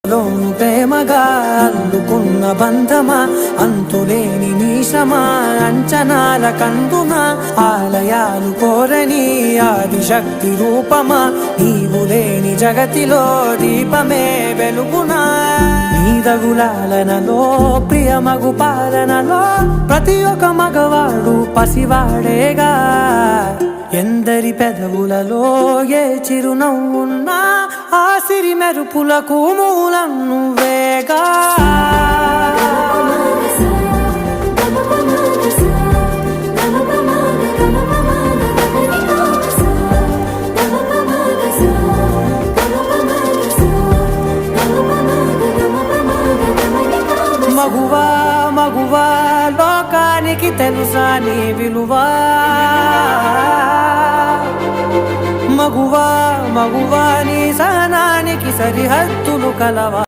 లోను ప్రేమగా అల్లుకున్న బంధమా, అంతులేని నీశమా, అంచనాల కందున ఆలయాలు కోరని ఆదిశక్తి రూపమా, నీవు లేని జగతిలో దీపమే వెలుగునా. నీదగులాలనలో ప్రియమగు పాలనలో ప్రతి ఒక్క మగవాడు పసివాడేగా. ఎందరి పెదవులలో ఏ చిరునవ్వున్నా ఆ సిరి మెరుపులకు మూలం నువ్వేగా. మగువా మగువా లోకానికి తెలుసా నీ విలువా. మగువా మగువా నీ సహనానికి సరిహద్దులు కలవా.